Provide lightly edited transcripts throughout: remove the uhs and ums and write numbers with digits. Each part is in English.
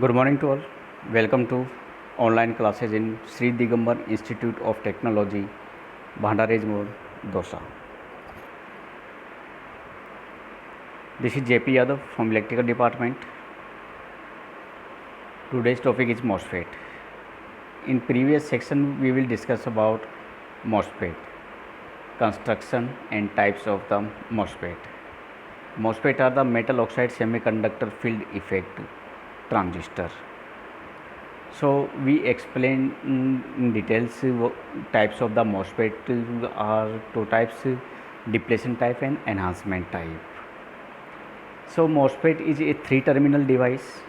Good morning to all. Welcome to online classes in Sri Digambar Institute of Technology, Bhandaraj Road, Dosa. This is JP Yadav from Electrical Department. Today's topic is MOSFET. In previous section, we will discuss about MOSFET, construction and types of the MOSFET. MOSFET are the metal oxide semiconductor field effect transistor. So we explain in details types of the MOSFET are two types, depletion type and enhancement type. So MOSFET is a three terminal device: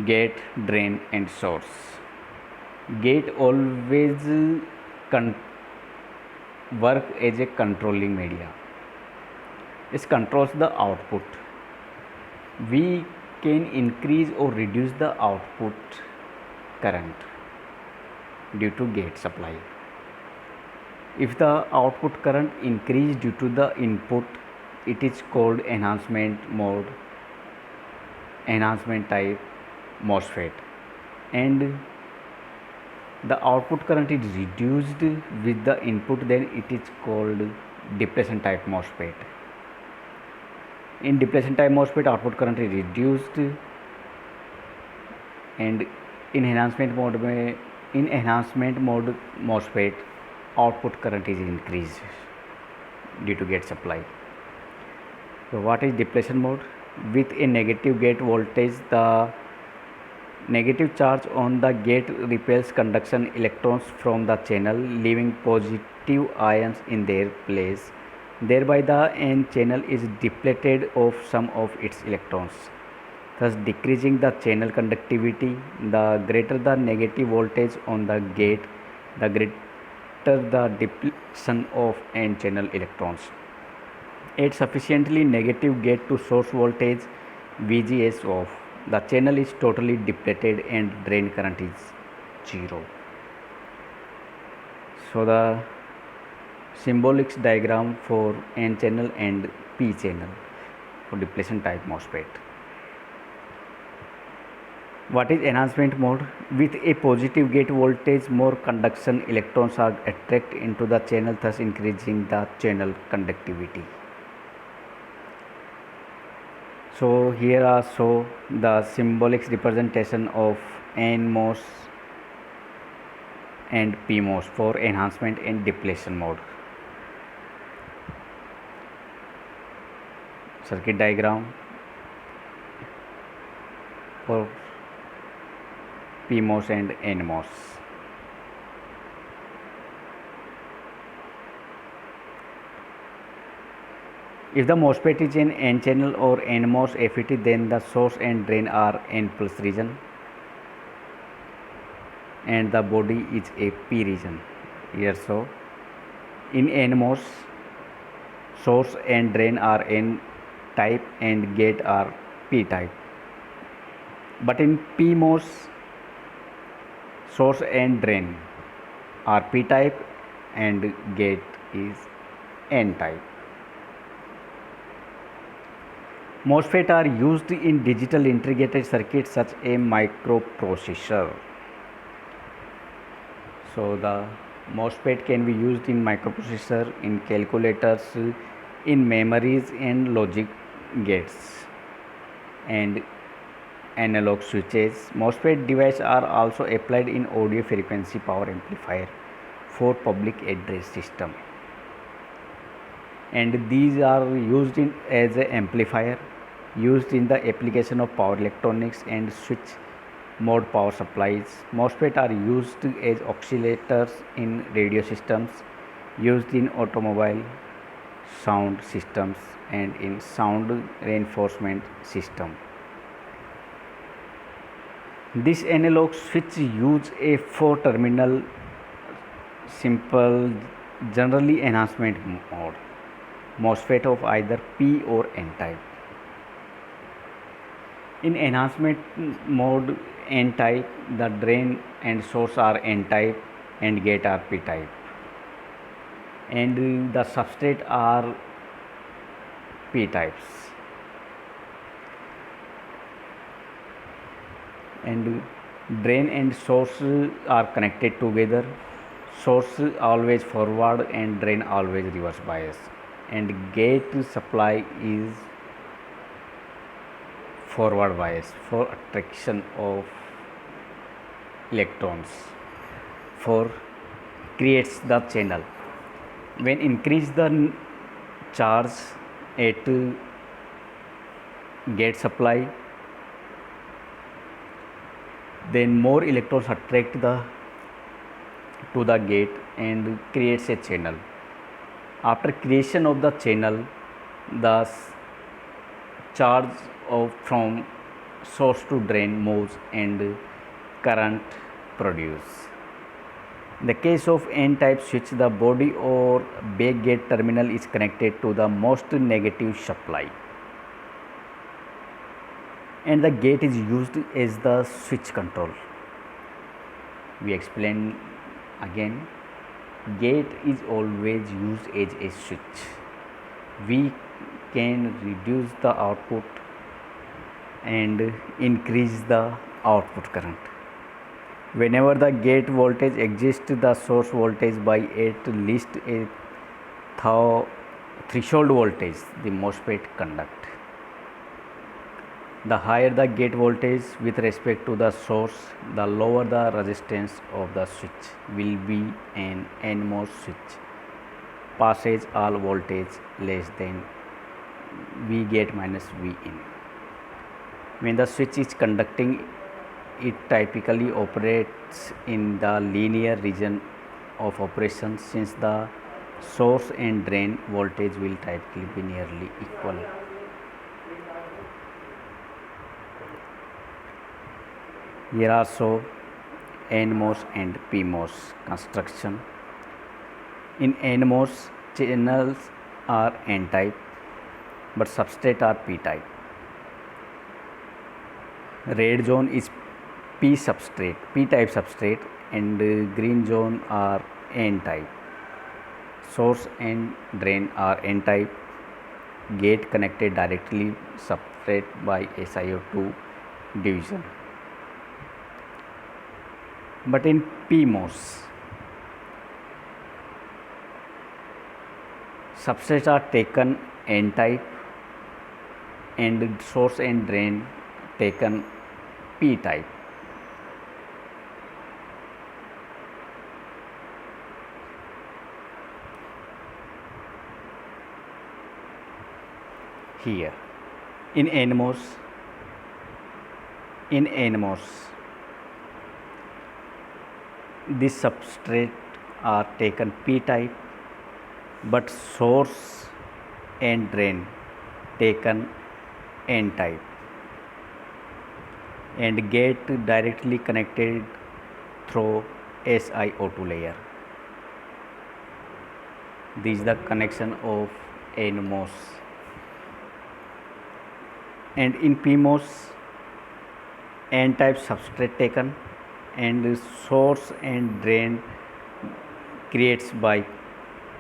gate, drain and source. Gate always work as a controlling media. It controls the output. We can increase or reduce the output current due to gate supply. If the output current increase due to the input, it is called enhancement type MOSFET, and the output current is reduced with the input, then it is called depletion type MOSFET. In depletion type MOSFET, output current is reduced, and in enhancement mode MOSFET, output current is increased due to gate supply. So what is depletion mode? With a negative gate voltage, the negative charge on the gate repels conduction electrons from the channel, leaving positive ions in their place. Thereby the N channel is depleted of some of its electrons, thus decreasing the channel conductivity. The greater the negative voltage on the gate, the greater the depletion of N channel electrons. At sufficiently negative gate to source voltage VGS off, the channel is totally depleted and drain current is 0. So the symbolic diagram for N channel and P channel for depletion type MOSFET. What is enhancement mode? With a positive gate voltage, more conduction electrons are attracted into the channel, thus increasing the channel conductivity. So here are show the symbolic representation of NMOS and PMOS for enhancement and depletion mode. Circuit diagram for PMOS and NMOS. If the MOSFET is in N channel or NMOS FET, then the source and drain are N plus region and the body is a P region. Here so in NMOS, source and drain are N type and gate are P type, but in PMOS, source and drain are P type and gate is N type. MOSFET are used in digital integrated circuits such as a microprocessor. So the MOSFET can be used in microprocessor, in calculators, in memories and logic gates and analog switches. MOSFET devices are also applied in audio frequency power amplifier for public address system, and these are used in as an amplifier used in the application of power electronics and switch mode power supplies. MOSFET are used as oscillators in radio systems, used in automobile sound systems and in sound reinforcement system. This analog switch use a 4-terminal simple generally enhancement mode MOSFET of either P or N type. In enhancement mode N type, the drain and source are N type and gate are P type, and the substrate are P types. and drain and source are connected together. Source always forward and drain always reverse bias, and gate supply is forward bias for attraction of electrons for creates the channel. When increase the charge at gate supply, then more electrons attract the to the gate and creates a channel. After creation of the channel, the charge of from source to drain moves and current produce. In the case of n-type switch, the body or back gate terminal is connected to the most negative supply, and the gate is used as the switch control. We explain again, gate is always used as a switch. We can reduce the output and increase the output current. Whenever the gate voltage exists the source voltage by at least a threshold voltage, the MOSFET conduct. The higher the gate voltage with respect to the source, the lower the resistance of the switch will be. An NMOS switch passes all voltage less than V gate minus V in. When the switch is conducting, it typically operates in the linear region of operation, since the source and drain voltage will typically be nearly equal. Here are so NMOS and PMOS construction. In NMOS, channels are N-type but substrate are P-type. Red zone is P-type substrate, and green zone are N-type. Source and drain are N-type. Gate connected directly, substrate by SiO2 division. But in PMOS, substrates are taken N-type and source and drain taken P-type. Here in NMOS, this substrate are taken P-type but source and drain taken N-type, and gate directly connected through SiO2 layer. This is the connection of NMOS. And in PMOS, N-type substrate taken and source and drain creates by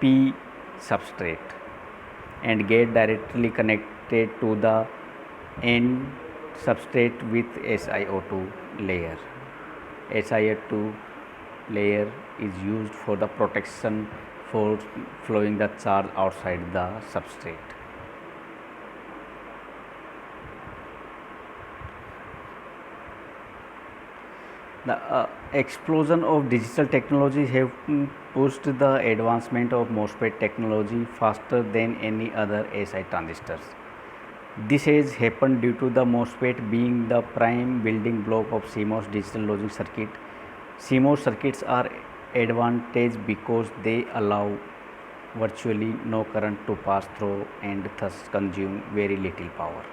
P substrate, and gate directly connected to the N substrate with SiO2 layer. SiO2 layer is used for the protection for flowing the charge outside the substrate. The explosion of digital technology have pushed the advancement of MOSFET technology faster than any other Si transistors. This has happened due to the MOSFET being the prime building block of CMOS digital logic circuit. CMOS circuits are advantageous because they allow virtually no current to pass through and thus consume very little power.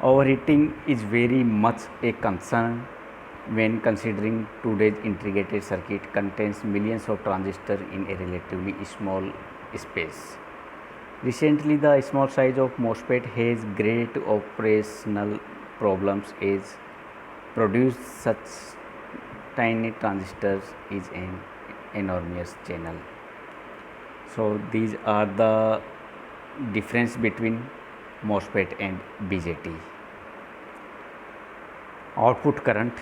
Overheating is very much a concern when considering today's integrated circuit contains millions of transistors in a relatively small space. Recently, the small size of MOSFET has great operational problems as produce such tiny transistors is an enormous channel. So these are the difference between MOSFET and BJT. Output current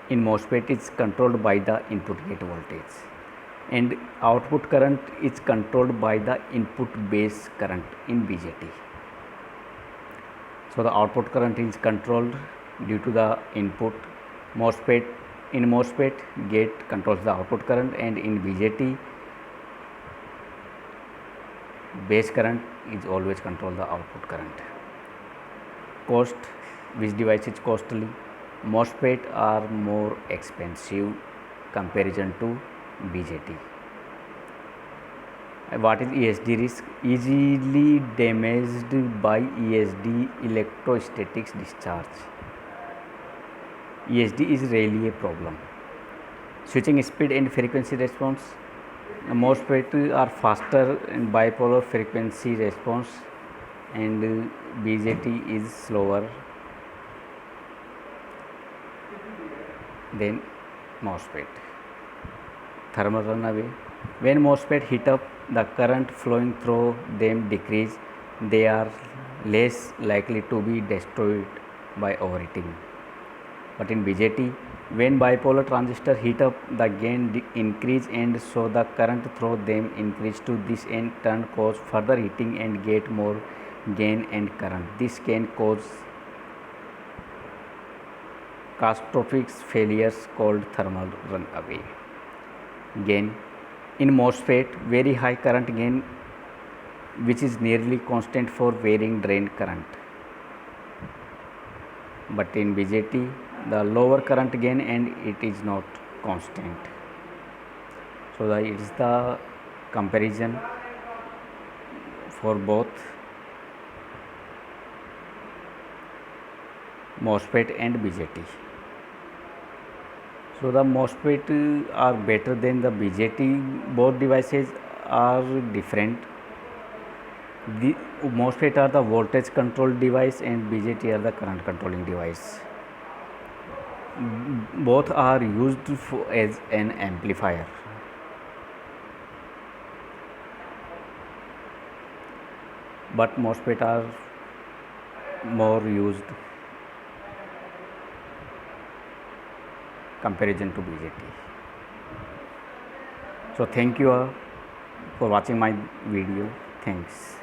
in MOSFET is controlled by the input gate voltage, and output current is controlled by the input base current in BJT. So the output current is controlled due to the input. MOSFET in MOSFET gate controls the output current, and in BJT base current is always control the output current. Cost, which device is costly? MOSFET are more expensive comparison to BJT. What is ESD risk? Easily damaged by ESD, electrostatics discharge. ESD is rarely a problem. Switching speed and frequency response. MOSFET are faster in bipolar frequency response, and BJT is slower than MOSFET. Thermal runaway. When MOSFET heat up, the current flowing through them decrease. They are less likely to be destroyed by overheating. But in BJT, when bipolar transistor heat up, the gain increase, and so the current through them increase. To this in turn cause further heating and get more gain and current. This can cause catastrophic failures called thermal runaway. Gain in MOSFET, very high current gain which is nearly constant for varying drain current. But in BJT, the lower current gain and it is not constant. So it is the comparison for both MOSFET and BJT. So the MOSFET are better than the BJT. Both devices are different. The MOSFET are the voltage controlled device, and BJT are the current controlling device. Both are used as an amplifier. But MOSFET are more used comparison to BJT. So thank you for watching my video. Thanks.